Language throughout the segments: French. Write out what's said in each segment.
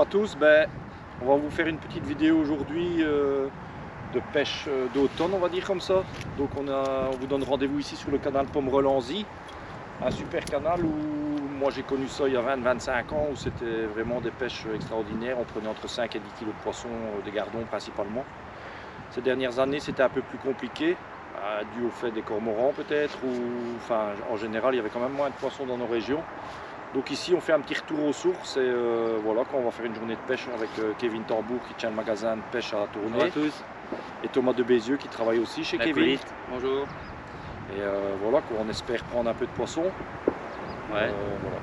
à tous, on va vous faire une petite vidéo aujourd'hui de pêche d'automne, on va dire comme ça. Donc on vous donne rendez-vous ici sur le canal Pomerol-Anzy, un super canal où moi j'ai connu ça il y a 20-25 ans, où c'était vraiment des pêches extraordinaires. On prenait entre 5 et 10 kg de poissons, des gardons principalement. Ces dernières années c'était un peu plus compliqué, dû au fait des cormorans peut-être, ou enfin en général il y avait quand même moins de poissons dans nos régions. Donc ici on fait un petit retour aux sources et voilà, quand on va faire une journée de pêche avec Kevin Tambour qui tient le magasin de pêche à Tournai. Bonjour à tous. Et Thomas de Bézieux qui travaille aussi chez Kevin. Bonjour. Et voilà, on espère prendre un peu de poisson. Ouais. Voilà.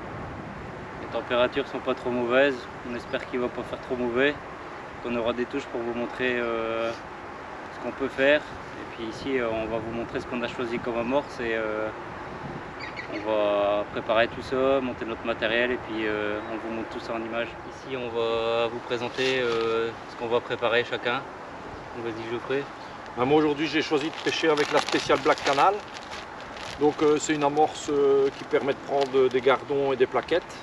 Les températures sont pas trop mauvaises, on espère qu'il va pas faire trop mauvais. On aura des touches pour vous montrer ce qu'on peut faire. Et puis ici on va vous montrer ce qu'on a choisi comme amorce et on va préparer tout ça, monter notre matériel et puis on vous montre tout ça en image. Ici on va vous présenter ce qu'on va préparer chacun. Donc vas-y Geoffrey. Moi aujourd'hui j'ai choisi de pêcher avec la spéciale Black Canal. Donc c'est une amorce qui permet de prendre des gardons et des plaquettes.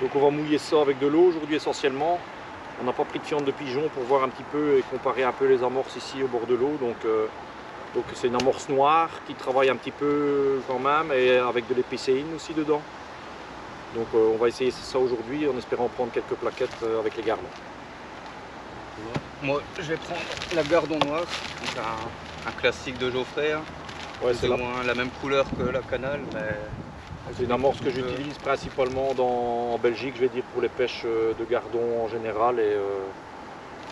Donc on va mouiller ça avec de l'eau aujourd'hui essentiellement. On n'a pas pris de fiente de pigeon pour voir un petit peu et comparer un peu les amorces ici au bord de l'eau. Donc c'est une amorce noire qui travaille un petit peu quand même et avec de l'épicéine aussi dedans. Donc on va essayer ça aujourd'hui en espérant prendre quelques plaquettes avec les gardons. Moi je vais prendre la gardon noire, donc un classique de Geoffrey. Ouais, c'est au moins la même couleur que la canal. C'est une amorce que j'utilise principalement en Belgique, je vais dire, pour les pêches de gardons en général. Et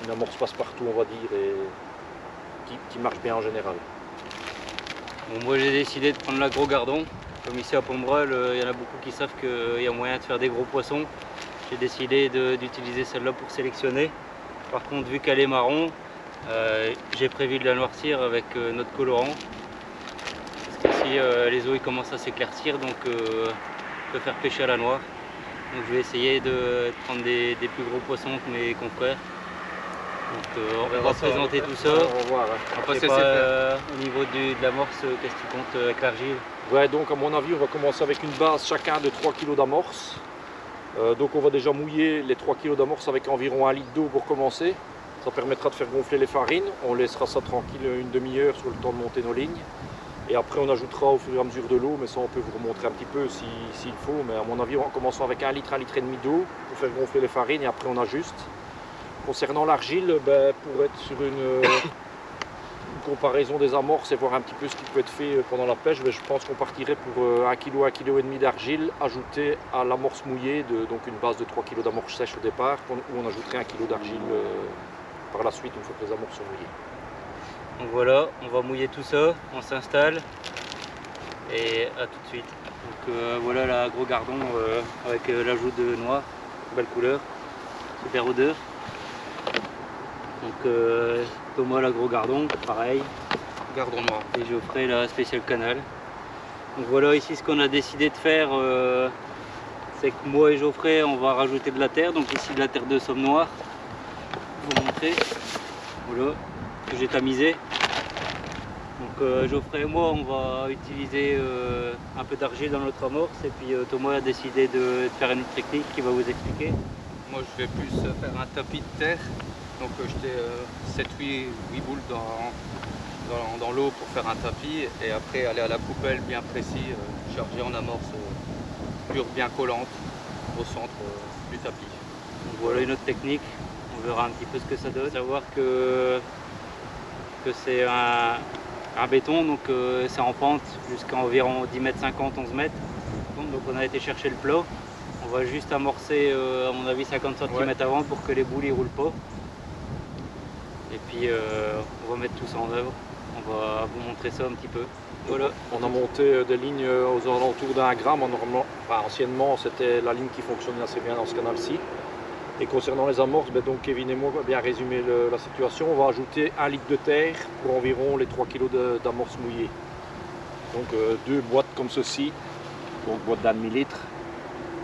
une amorce passe-partout, on va dire, et qui marche bien en général. Bon, moi j'ai décidé de prendre la gros gardon. Comme ici à Pomerol, il y en a beaucoup qui savent qu'il y a moyen de faire des gros poissons. J'ai décidé d'utiliser celle-là pour sélectionner. Par contre, vu qu'elle est marron, j'ai prévu de la noircir avec notre colorant. Parce qu'ici, les eaux ils commencent à s'éclaircir, donc on peut faire pêcher à la noire. Donc je vais essayer de prendre des plus gros poissons que mes confrères. Donc on va présenter tout ça. On va voir. On va passer au niveau de l'amorce, qu'est-ce que tu comptes avec l'argile? Ouais, donc à mon avis, on va commencer avec une base chacun de 3 kg d'amorce. Donc on va déjà mouiller les 3 kg d'amorce avec environ 1 litre d'eau pour commencer. Ça permettra de faire gonfler les farines. On laissera ça tranquille une demi-heure sur le temps de monter nos lignes. Et après on ajoutera au fur et à mesure de l'eau, mais ça on peut vous remontrer un petit peu s'il faut. Mais à mon avis, en commençant avec 1 litre et demi d'eau pour faire gonfler les farines et après on ajuste. Concernant l'argile, pour être sur une comparaison des amorces et voir un petit peu ce qui peut être fait pendant la pêche, je pense qu'on partirait pour 1 kg, 1,5 kg d'argile ajouté à l'amorce mouillée, donc une base de 3 kg d'amorce sèche au départ, où on ajouterait 1 kg d'argile par la suite une fois que les amorces sont mouillées. Donc voilà, on va mouiller tout ça, on s'installe et à tout de suite. Donc voilà la gros gardon avec l'ajout de noix, belle couleur, super odeur. Donc Thomas la gros gardon, pareil. Gardon noir. Et Geoffrey la spéciale canal. Donc voilà ici ce qu'on a décidé de faire, c'est que moi et Geoffrey on va rajouter de la terre. Donc ici de la terre de somme noire. Je vais vous montrer. Voilà, que j'ai tamisé. Donc Geoffrey et moi on va utiliser un peu d'argile dans notre amorce et puis Thomas a décidé de faire une autre technique qu'il va vous expliquer. Moi je vais plus faire un tapis de terre. Donc jeter 7-8 boules dans l'eau pour faire un tapis et après aller à la poubelle bien précis, chargé en amorce pure bien collante au centre du tapis. Donc voilà une autre technique, on verra un petit peu ce que ça donne. Savoir que c'est un béton, donc c'est en pente jusqu'à environ 10 mètres 50, 11 mètres. Donc on a été chercher le plat. On va juste amorcer à mon avis 50 cm avant pour que les boules ne roulent pas. Et puis on va mettre tout ça en œuvre, on va vous montrer ça un petit peu. Voilà. On a monté des lignes aux alentours d'1 gramme, anciennement c'était la ligne qui fonctionnait assez bien dans ce canal-ci. Et concernant les amorces, donc Kevin et moi on va bien résumer la situation. On va ajouter 1 litre de terre pour environ les 3 kg d'amorce mouillée. Donc 2 boîtes comme ceci, donc boîte d'1 demi-litre.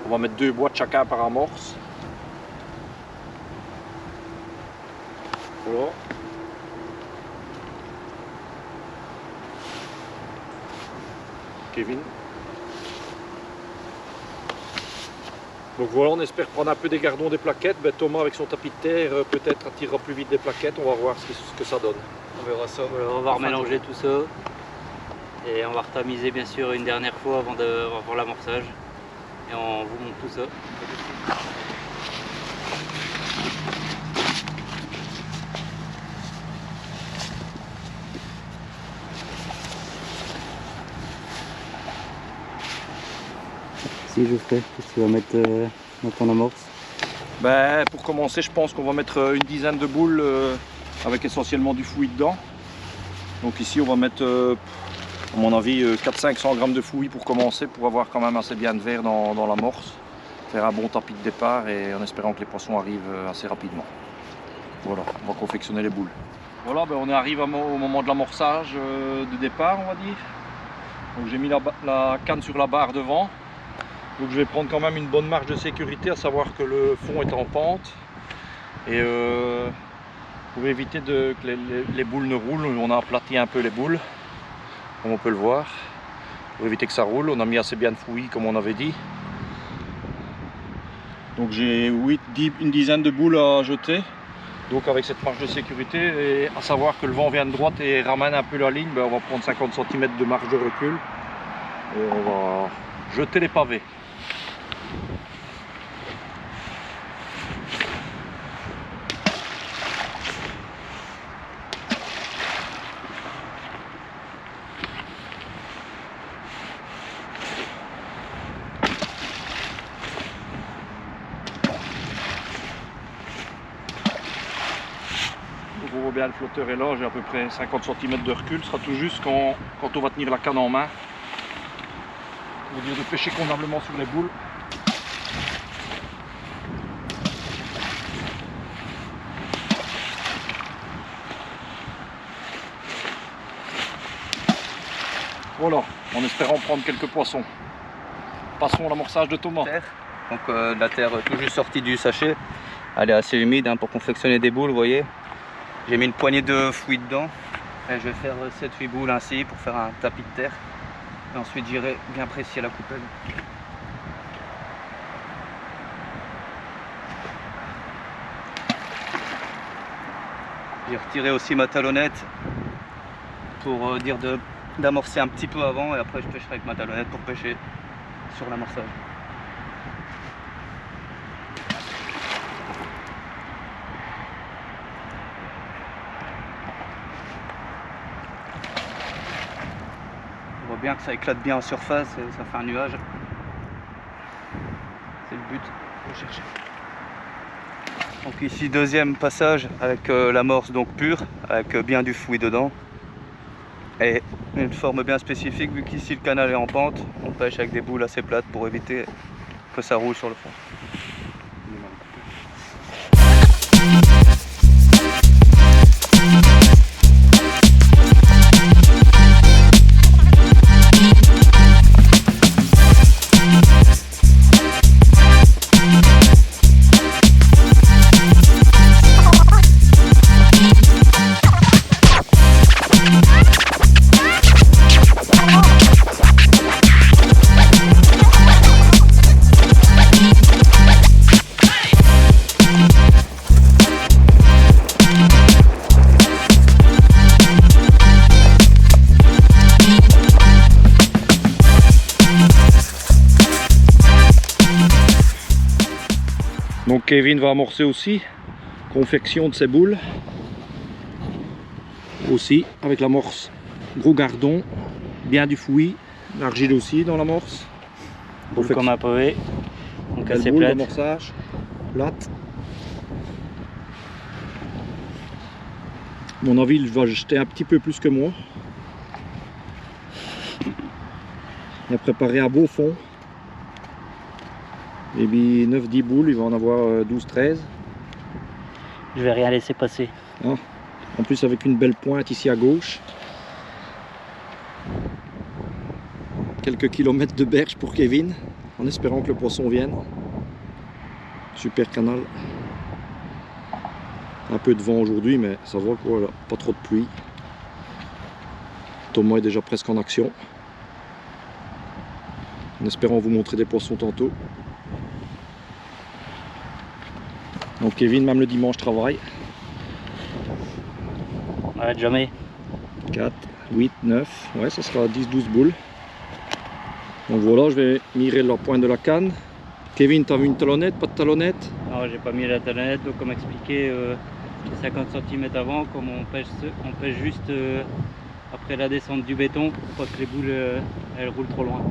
On va mettre 2 boîtes chacun par amorce. Voilà. Kevin. Donc voilà, on espère prendre un peu des gardons, des plaquettes. Ben, Thomas avec son tapis de terre peut-être attirera plus vite des plaquettes, on va voir ce que ça donne. On verra ça. Voilà, on va remélanger tout ça et on va retamiser bien sûr une dernière fois avant l'amorçage et on vous montre tout ça. Si Geoffrey, qu'est-ce que tu vas mettre dans ton amorce? Ben, pour commencer, je pense qu'on va mettre une dizaine de boules avec essentiellement du fouillis dedans. Donc ici on va mettre à mon avis 400-500 grammes de fouillis pour commencer, pour avoir quand même assez bien de verre dans l'amorce. Faire un bon tapis de départ et en espérant que les poissons arrivent assez rapidement. Voilà, on va confectionner les boules. Voilà, ben on arrive au moment de l'amorçage de départ, on va dire. Donc j'ai mis la canne sur la barre devant. Donc je vais prendre quand même une bonne marge de sécurité, à savoir que le fond est en pente. Et pour éviter que les boules ne roulent, on a aplati un peu les boules, comme on peut le voir. Pour éviter que ça roule, on a mis assez bien de fouillis comme on avait dit. Donc j'ai une dizaine de boules à jeter. Donc avec cette marge de sécurité, et à savoir que le vent vient de droite et ramène un peu la ligne, ben on va prendre 50 cm de marge de recul. Et on va jeter les pavés. On voit bien le flotteur est là, j'ai à peu près 50 cm de recul, ce sera tout juste quand on va tenir la canne en main. Pour dire de pêcher convenablement sur les boules. Voilà, en espérant prendre quelques poissons. Passons à l'amorçage de Thomas. Donc la terre tout juste sortie du sachet, elle est assez humide pour confectionner des boules, vous voyez. J'ai mis une poignée de fouillis dedans et je vais faire 7-8 boules ainsi pour faire un tapis de terre. Et ensuite j'irai bien précis à la coupelle. J'ai retiré aussi ma talonnette pour dire d'amorcer un petit peu avant et après je pêcherai avec ma talonnette pour pêcher sur l'amorçage. On voit bien que ça éclate bien en surface et ça fait un nuage. C'est le but recherché. Donc ici deuxième passage avec l'amorce donc pure, avec bien du fouillis dedans. Et une forme bien spécifique, vu qu'ici le canal est en pente, on pêche avec des boules assez plates pour éviter que ça roule sur le fond. Donc Kevin va amorcer aussi, confection de ses boules, aussi avec l'amorce gros gardon, bien du fouillis, l'argile aussi dans l'amorce. Boule comme un pavé, donc assez boule plate. d'amorçage, plate. À mon avis, il va jeter un petit peu plus que moi. Il a préparé un beau fond. Et puis 9-10 boules, il va en avoir 12-13. Je vais rien laisser passer. Ah. En plus avec une belle pointe ici à gauche. Quelques kilomètres de berge pour Kevin, en espérant que le poisson vienne. Super canal. Un peu de vent aujourd'hui, mais ça va quoi, là. Pas trop de pluie. Thomas est déjà presque en action. En espérant vous montrer des poissons tantôt. Donc Kevin, même le dimanche, travaille. On n'arrête jamais. 4, 8, 9, ouais, ça sera 10-12 boules. Donc voilà, je vais mirer la pointe de la canne. Kevin, tu as vu une talonnette, pas de talonnette? Non, j'ai pas mis la talonnette, donc comme expliqué, 50 cm avant, comme on pêche juste après la descente du béton, pour pas que les boules elles roulent trop loin.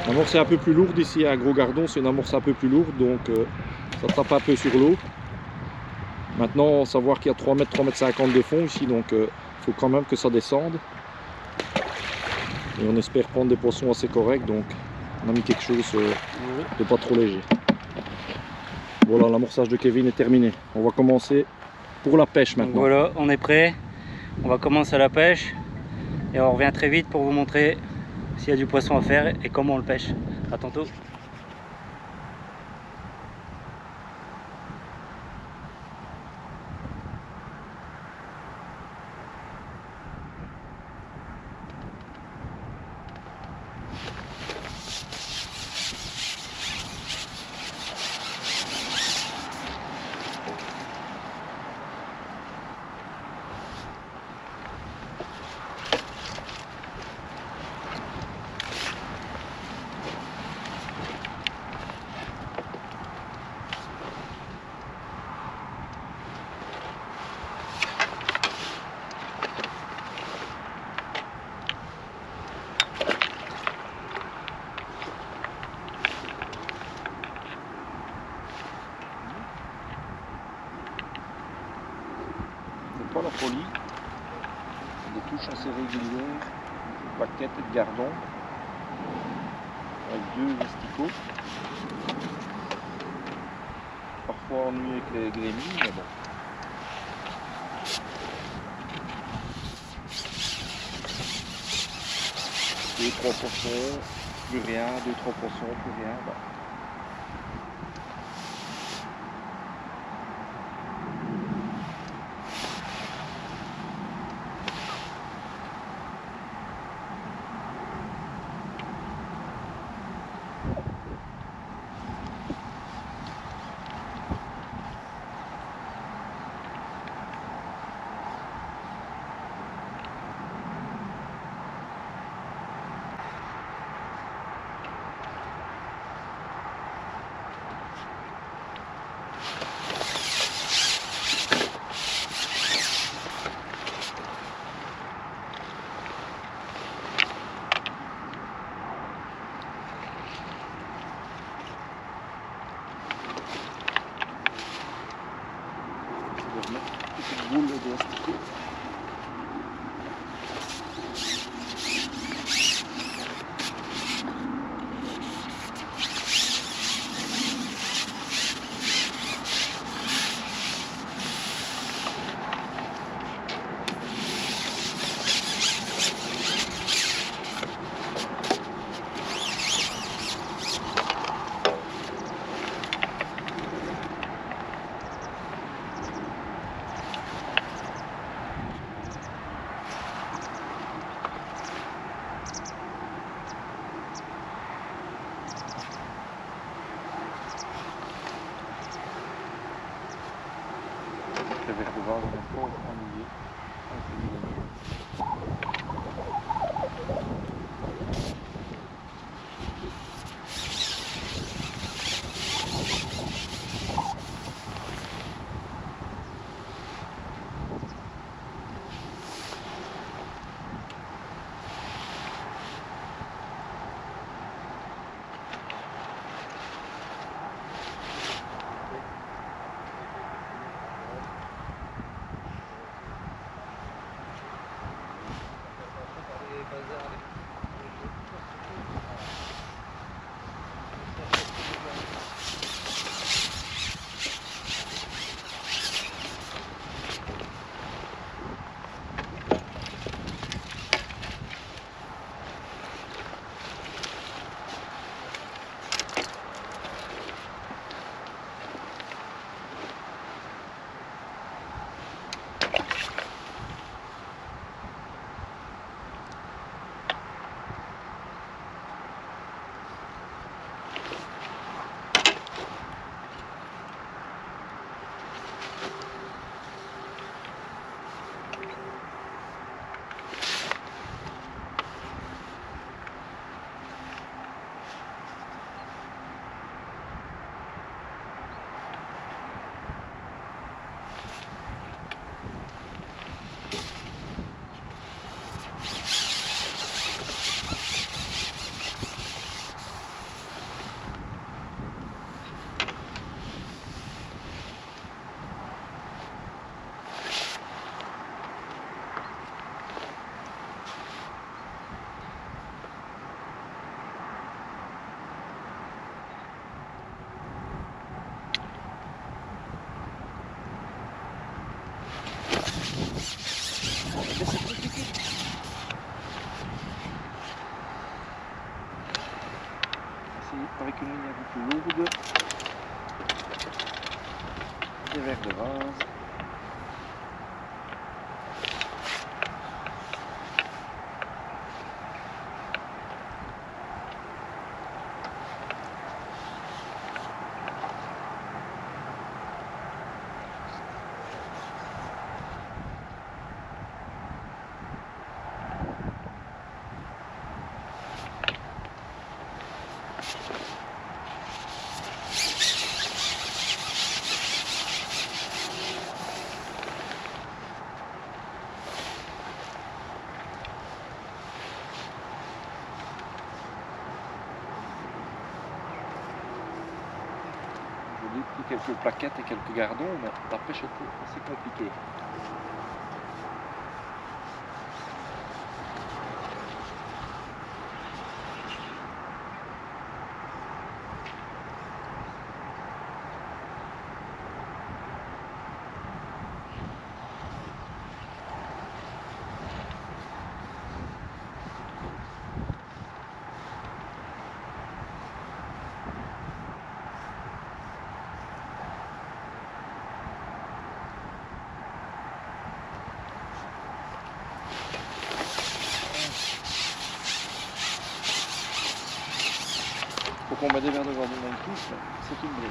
L'amorce est un peu plus lourde ici, un gros gardon, c'est une amorce un peu plus lourde, donc ça tape un peu sur l'eau. Maintenant, savoir qu'il y a 3 mètres, 3,50 m de fond ici, donc il faut quand même que ça descende. Et on espère prendre des poissons assez corrects, donc on a mis quelque chose de pas trop léger. Voilà, l'amorçage de Kevin est terminé. On va commencer pour la pêche maintenant. Donc voilà, on est prêt. On va commencer la pêche et on revient très vite pour vous montrer s'il y a du poisson à faire et comment on le pêche. À tantôt. Pas la folie, des touches assez régulières, une plaquette de gardon avec 2 asticots. Parfois ennuyé avec les grémilles, mais bon. Deux, 3 poissons, plus rien, 2, 3 poissons, plus rien. Bah. Je vais remettre une petite boule de asticot. Le verre de vase est encore ennuyé. avec une ligne un peu plus lourde, des verres de vase. J'ai pris quelques plaquettes et quelques gardons, mais la pêche était assez compliquée. Faut qu'on mette des verres de vase dans une couche, c'est une brique.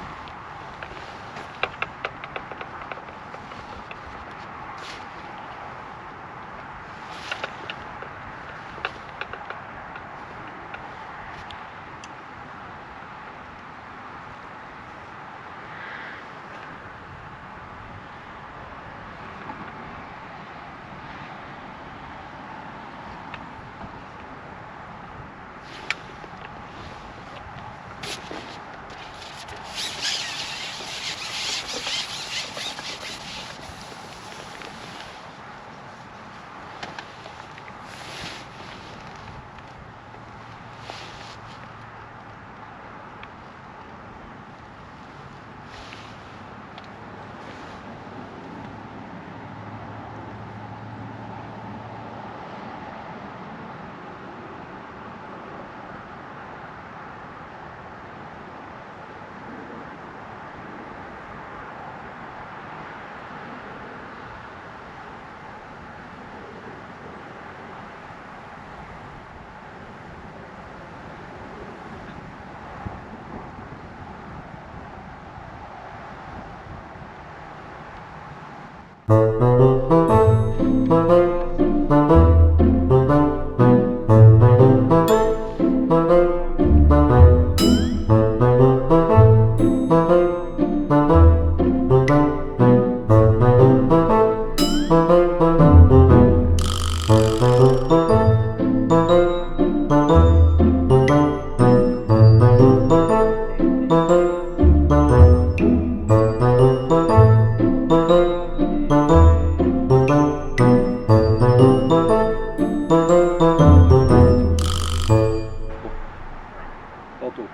Tantôt.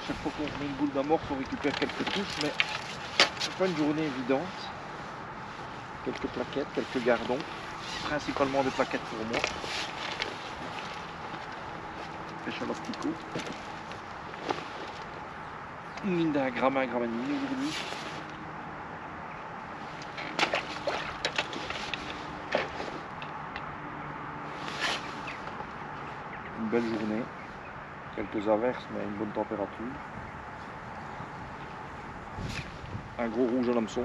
Chaque fois qu'on met une boule d'amorce, on récupère quelques touches, mais c'est pas une journée évidente. Quelques plaquettes, quelques gardons, principalement des plaquettes pour moi. Pêche à l'optico. Une ligne d'un gramme, un gramme et demi aujourd'hui. Une belle journée, quelques averses mais une bonne température. Un gros rouge à l'hameçon.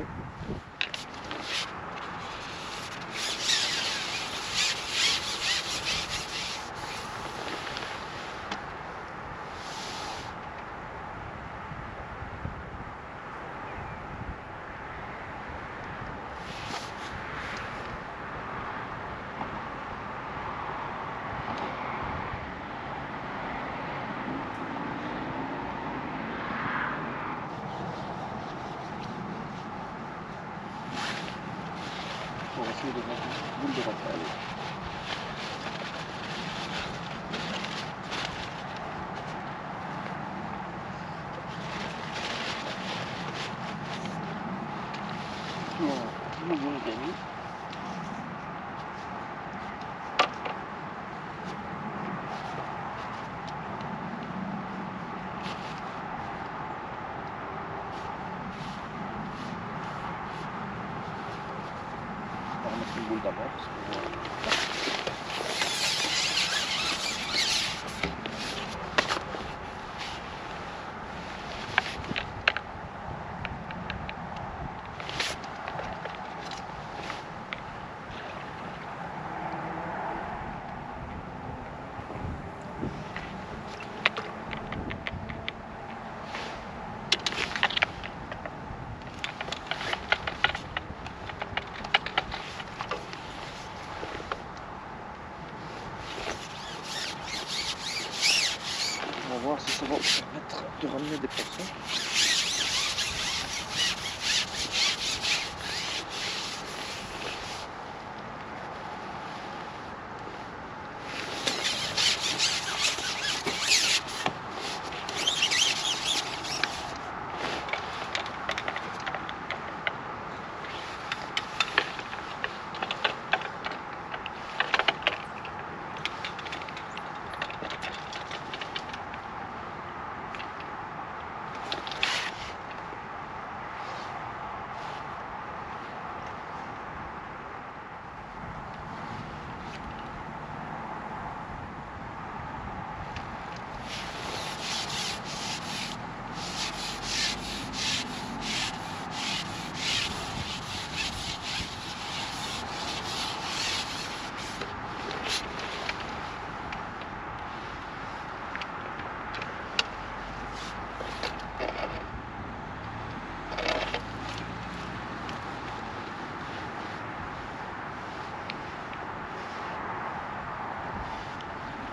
Pour essayer de mettre une boule de rafale. Bonjour les amis. On va remettre une boule d'amorce. On va voir si ça va permettre de ramener des poissons.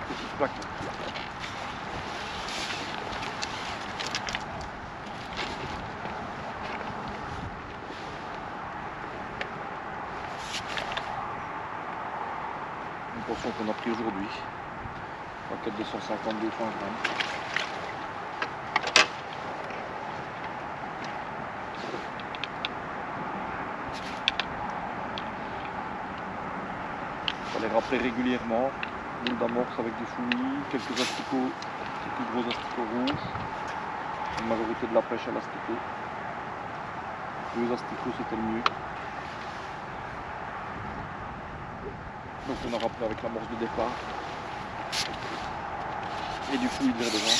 Petite plaque. Une portion qu'on a pris aujourd'hui. Paquet de 150-200 grammes. Il faut les rappeler régulièrement. Boule d'amorce avec des fouillis, quelques asticots, des plus gros asticots rouges, une majorité de la pêche à l'asticot. 2 asticots c'était le mieux. Donc on a rappelé avec l'amorce de départ et du fouillis vers devant.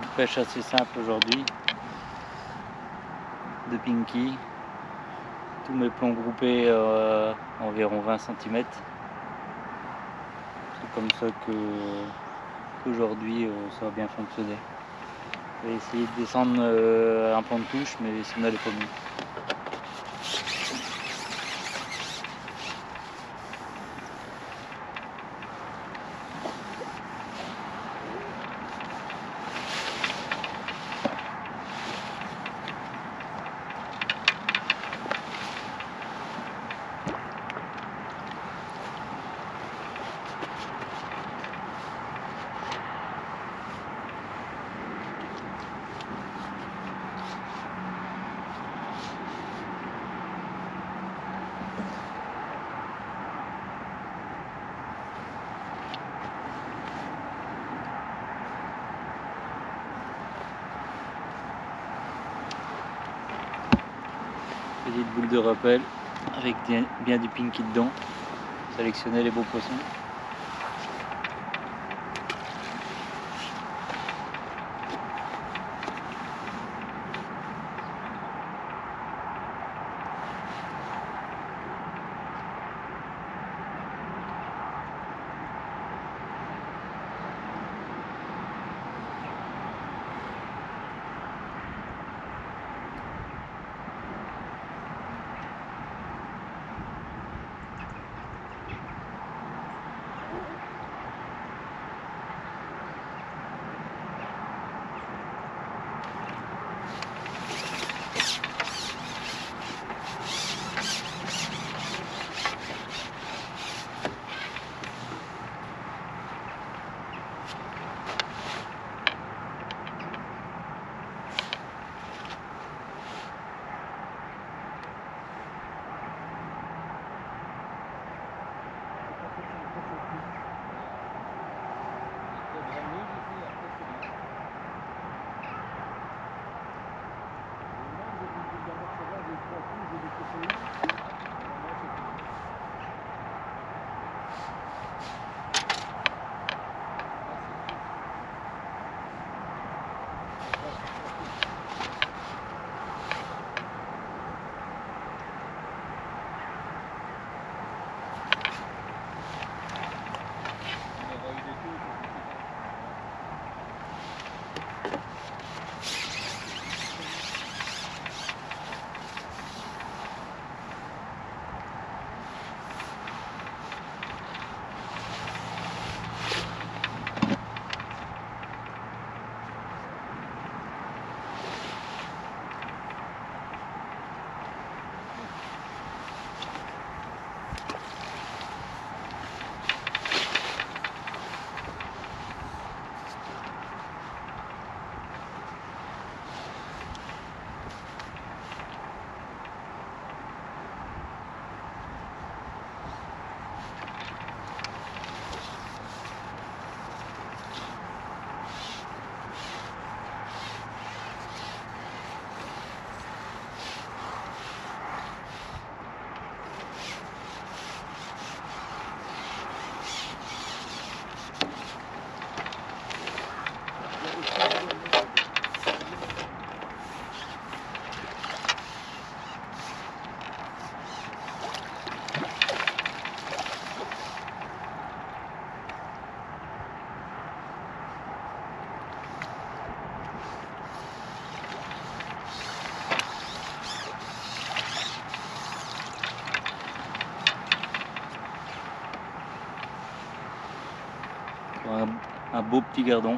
Une pêche assez simple aujourd'hui, de pinky, tous mes plombs groupés environ 20 cm. C'est comme ça qu'aujourd'hui ça va bien fonctionner. Je vais essayer de descendre un plan de touche, mais sinon elle est pas mieux. Petite boule de rappel avec bien du pinky dedans. Sélectionner les beaux poissons. Un beau petit gardon.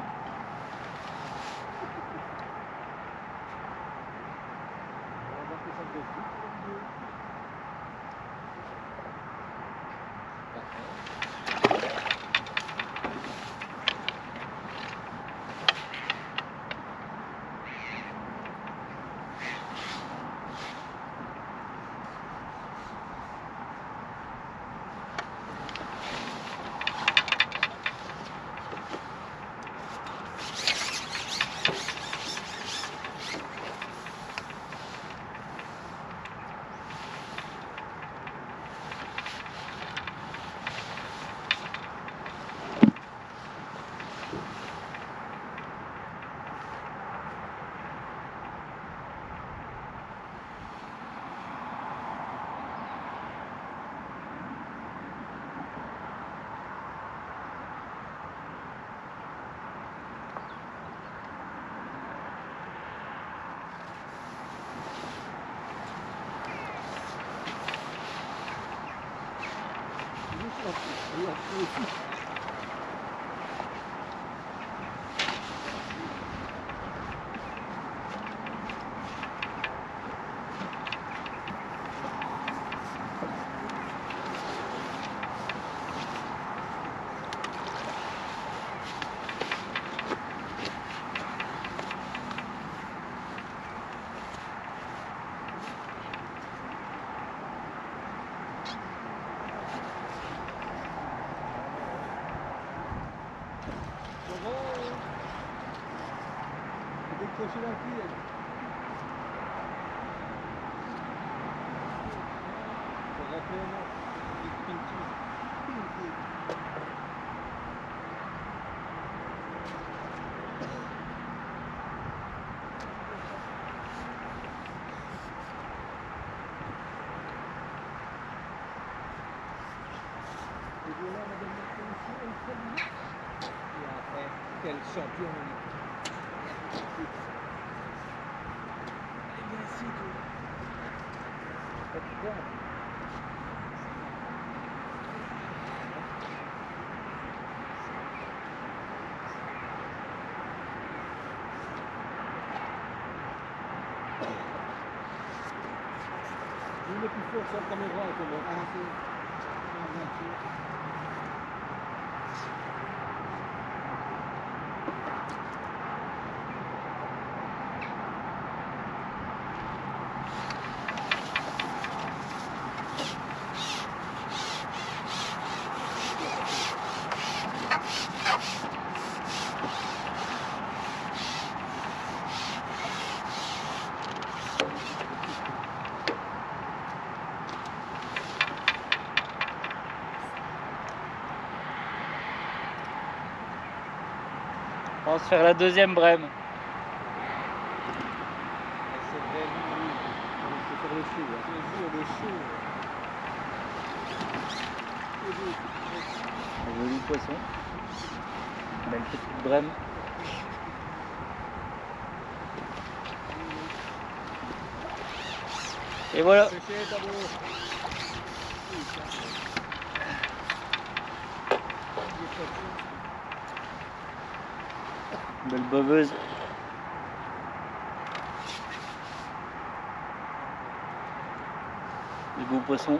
Décrocher la fille. Ça rappelle les Pinky. Et voilà, madame la commission, et après, quel champion on est. Merci, toi. Il est plus fort sur la caméra, comment? Ah, c'est... On va se faire la deuxième brème. C'est vrai, oui. Il faut faire le show. Le show. Un joli poisson. Belle petite brème. Et voilà. Belle boveuse. Des beaux poissons.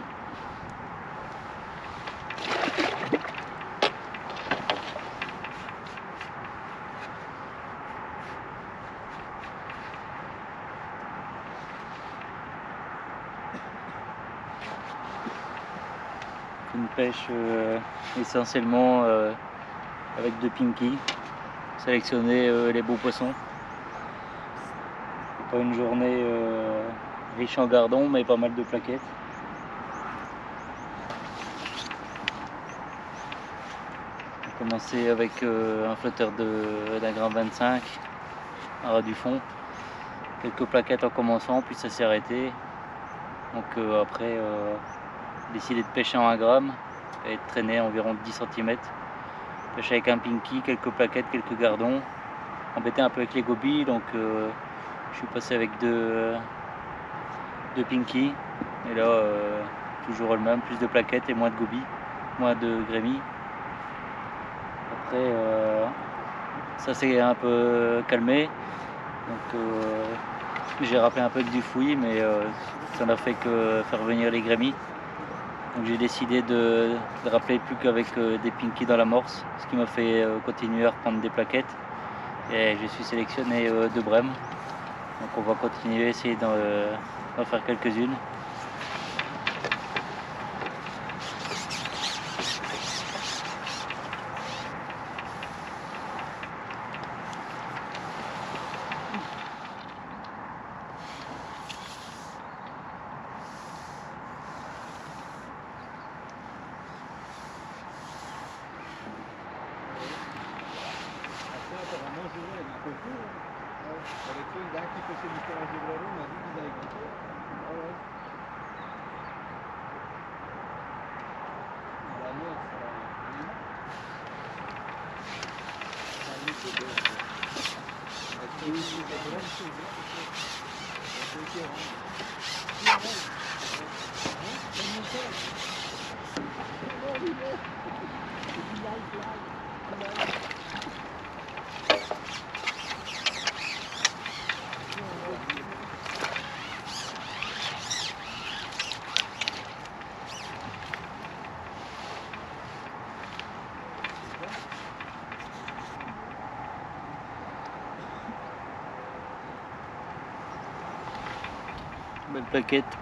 Une pêche essentiellement avec de Pinky. Sélectionner les beaux poissons. Pas une journée riche en gardons, mais pas mal de plaquettes. On a commencé avec un flotteur d'un gramme 25 à ras du fond. Quelques plaquettes en commençant, puis ça s'est arrêté. Donc après, décidé de pêcher en 1 gramme et de traîner environ 10 cm. Pêcher avec un Pinky, quelques plaquettes, quelques gardons. Embêté un peu avec les gobies, donc je suis passé avec deux Pinky. Et là, toujours le même, plus de plaquettes et moins de gobies, moins de grémis. Après, ça s'est un peu calmé. Donc j'ai rappelé un peu que du fouillis, mais ça n'a fait que faire venir les grémis. Donc j'ai décidé de rappeler plus qu'avec des pinkies dans l'amorce, ce qui m'a fait continuer à reprendre des plaquettes. Et je suis sélectionné de Brême. Donc on va continuer à essayer d'en faire quelques-unes. Apparemment, je vois, il y a du concours. Avec eux, le gars qui faisait du forage de Brero m'a dit qu'ils avaient gagné. Ah ouais. La mort, ça va. Belle plaquette.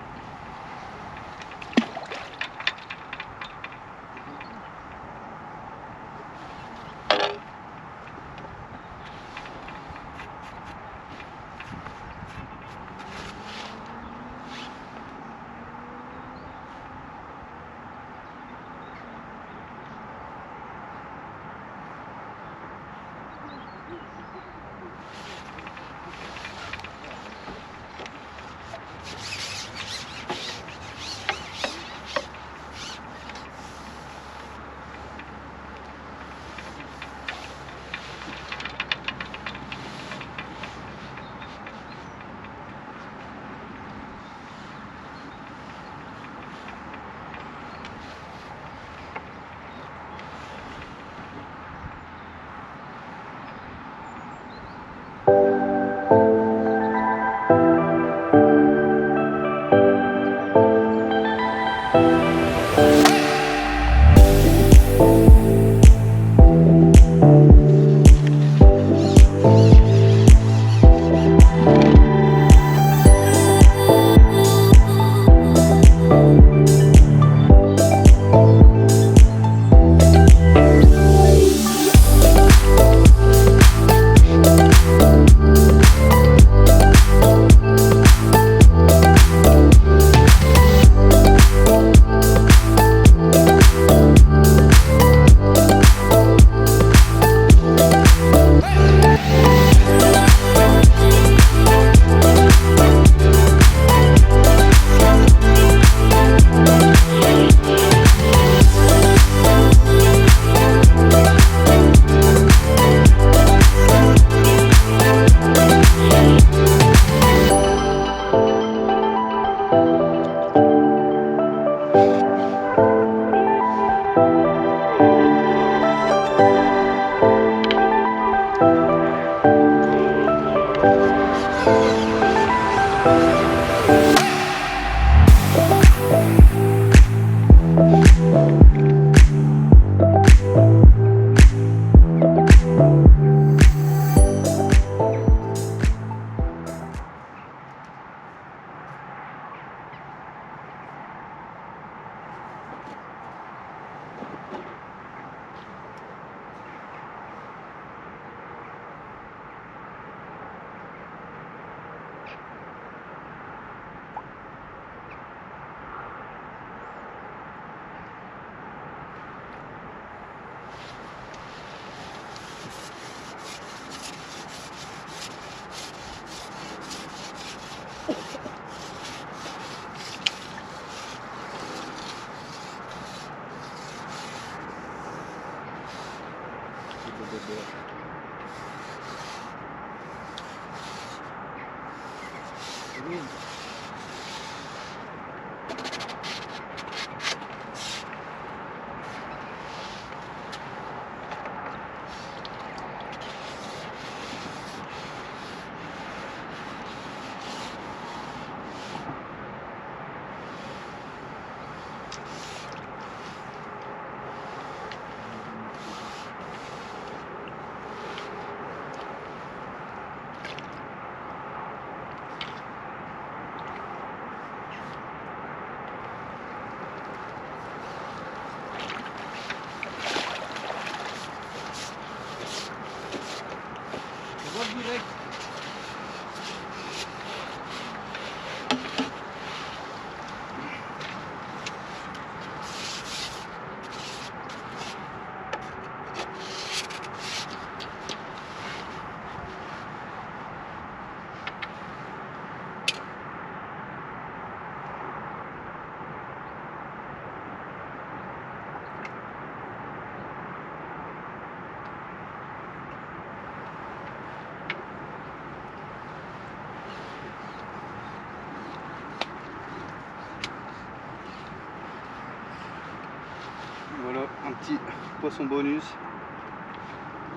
poisson bonus.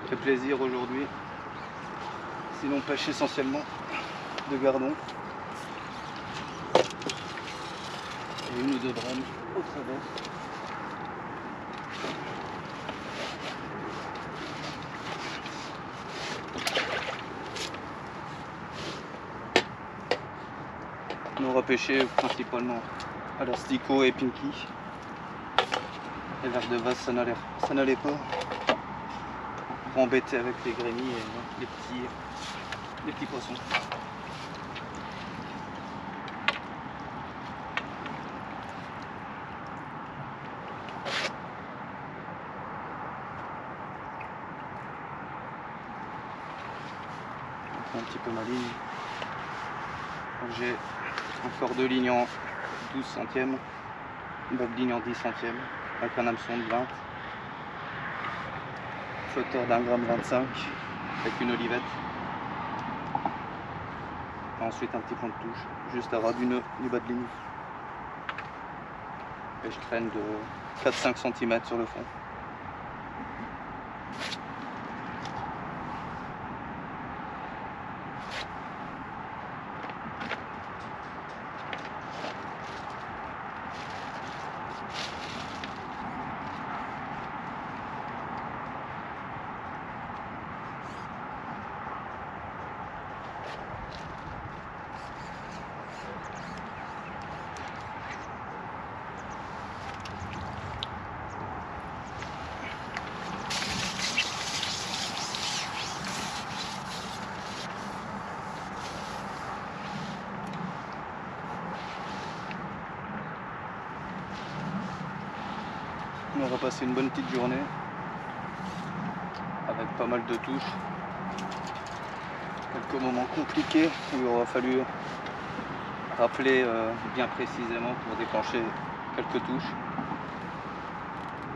Fait plaisir aujourd'hui. Sinon on pêche essentiellement de gardons. Et une ou deux brames au travers. On aura pêché principalement à l'asticot et pinky. Les vers de vase, ça n'allait pas. Pour embêter avec les grémis et les petits poissons. Un petit peu ma ligne. J'ai encore deux lignes en 12 centièmes, une autre ligne en 10 centièmes, avec un hameçon de 20, flotteur d'1,25 g avec une olivette. Et ensuite un petit pont de touche, juste à ras du bas de ligne. Et je traîne de 4-5 cm sur le fond. On va passer une bonne petite journée avec pas mal de touches. Quelques moments compliqués où il aura fallu rappeler bien précisément pour déclencher quelques touches.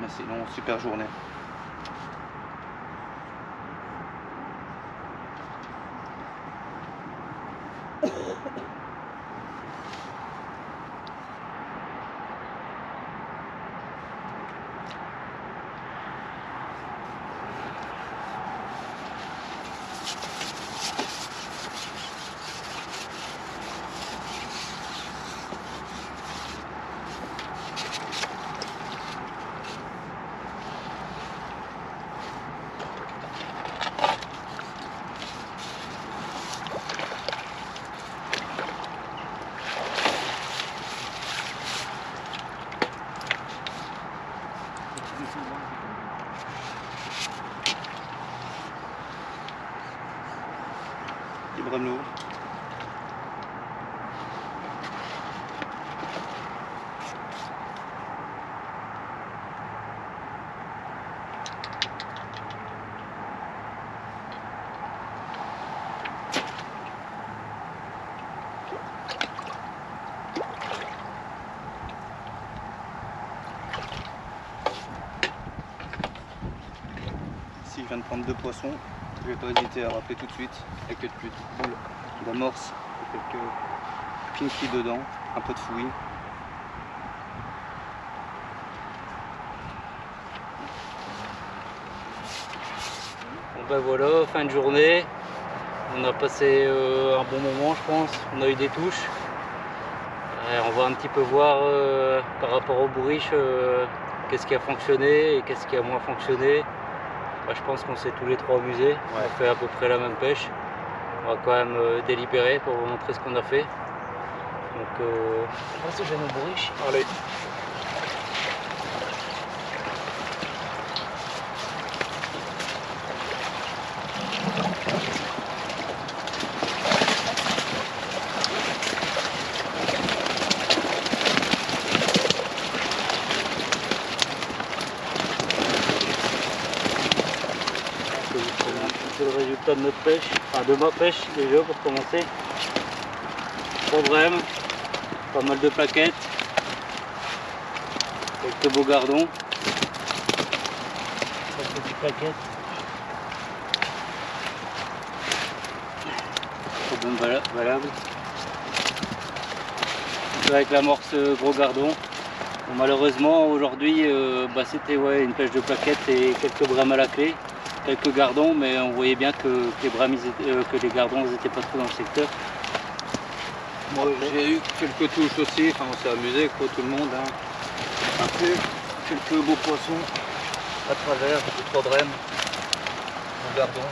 Mais sinon, super journée. Bramelot. Ici je viens de prendre deux poissons. Je vais pas hésiter à rappeler tout de suite avec quelques petites boules d'amorce et quelques pinky dedans, un peu de fouillis. Bon ben voilà, fin de journée. On a passé un bon moment je pense, on a eu des touches. On va un petit peu voir par rapport au bourriche qu'est-ce qui a fonctionné et qu'est-ce qui a moins fonctionné. Je pense qu'on s'est tous les trois amusés, on a fait à peu près la même pêche. On va quand même délibérer pour vous montrer ce qu'on a fait. Donc on va se jeter nos bourriches. Allez. C'est le résultat de notre pêche, enfin de ma pêche déjà pour commencer. 3 brèmes, pas mal de plaquettes, quelques beaux gardons, quelques petites plaquettes, trop bon valable. Avec l'amorce gros gardon, Bon, malheureusement aujourd'hui c'était une pêche de plaquettes et quelques brèmes à la clé, quelques gardons, mais on voyait bien que les gardons n'étaient pas trop dans le secteur. Moi j'ai eu quelques touches aussi, enfin, on s'est amusé quoi, tout le monde. Hein. Après, quelques beaux poissons à travers, 2-3 brèmes, un gardon.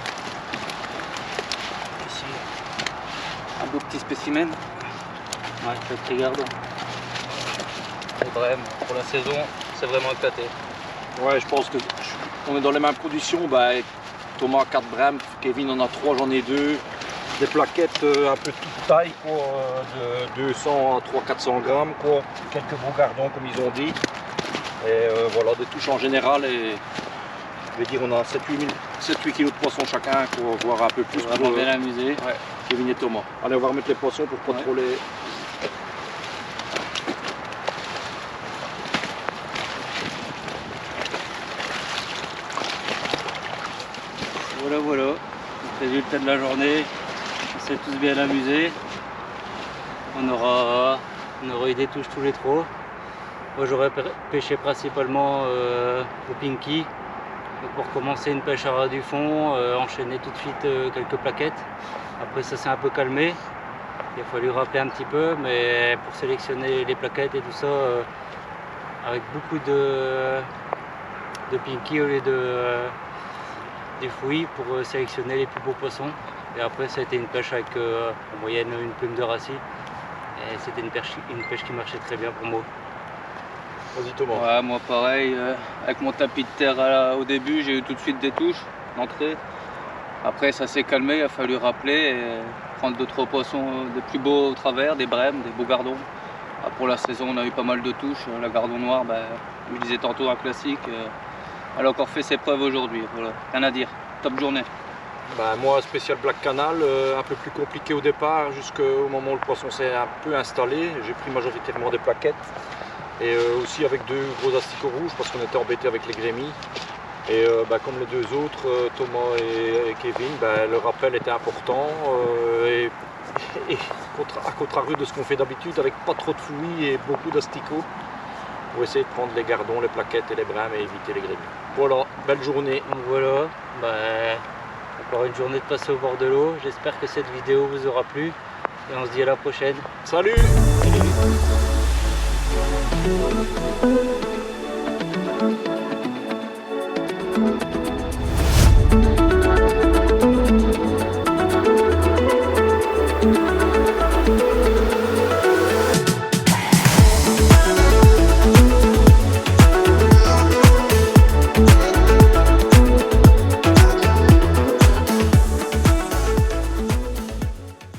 Ici, un beau petit spécimen. Ouais, quelques gardons. Les brèmes, pour la saison, c'est vraiment éclaté. Ouais, je pense que on est dans les mêmes conditions. Thomas a 4 brèmes, Kevin en a 3, j'en ai 2. Des plaquettes un peu de toute taille, quoi, de 200 à 300-400 grammes, quoi. Quelques gros gardons comme ils ont dit. Et voilà, des touches en général. Et je vais dire, on a 7-8 kilos de poissons chacun, quoi, voire un peu plus. Vraiment bien amusé. Ouais, Kevin et Thomas. Allez, on va remettre les poissons pour contrôler. Voilà, le résultat de la journée. On s'est tous bien amusés. On aura eu des touches tous les trois. Moi j'aurais pêché principalement au Pinky. Donc pour commencer une pêche à ras du fond, enchaîner tout de suite quelques plaquettes. Après ça s'est un peu calmé. Il a fallu rappeler un petit peu, mais pour sélectionner les plaquettes et tout ça, avec beaucoup de Pinky au lieu des fouilles pour sélectionner les plus beaux poissons. Et après ça a été une pêche avec en moyenne une plume de rassis. Et c'était une pêche qui marchait très bien pour moi. Vas-y Thomas. Ouais, moi pareil, avec mon tapis de terre au début, j'ai eu tout de suite des touches d'entrée. Après ça s'est calmé, il a fallu rappeler et prendre 2-3 poissons des plus beaux au travers, des brèmes, des beaux gardons. Pour la saison on a eu pas mal de touches. La gardon noir, je vous disais tantôt un classique. Elle a encore fait ses preuves aujourd'hui, voilà, rien à dire, top journée. Moi, spécial Black Canal, un peu plus compliqué au départ, jusqu'au moment où le poisson s'est un peu installé. J'ai pris majoritairement des plaquettes et aussi avec 2 gros asticots rouges parce qu'on était embêtés avec les grémis. Et comme les 2 autres, Thomas et Kevin, le rappel était important et à contrario de ce qu'on fait d'habitude, avec pas trop de fouillis et beaucoup d'asticots, pour essayer de prendre les gardons, les plaquettes et les brèmes et éviter les grémis. Voilà, belle journée. Donc voilà, encore une journée de passer au bord de l'eau. J'espère que cette vidéo vous aura plu et on se dit à la prochaine. Salut. Salut.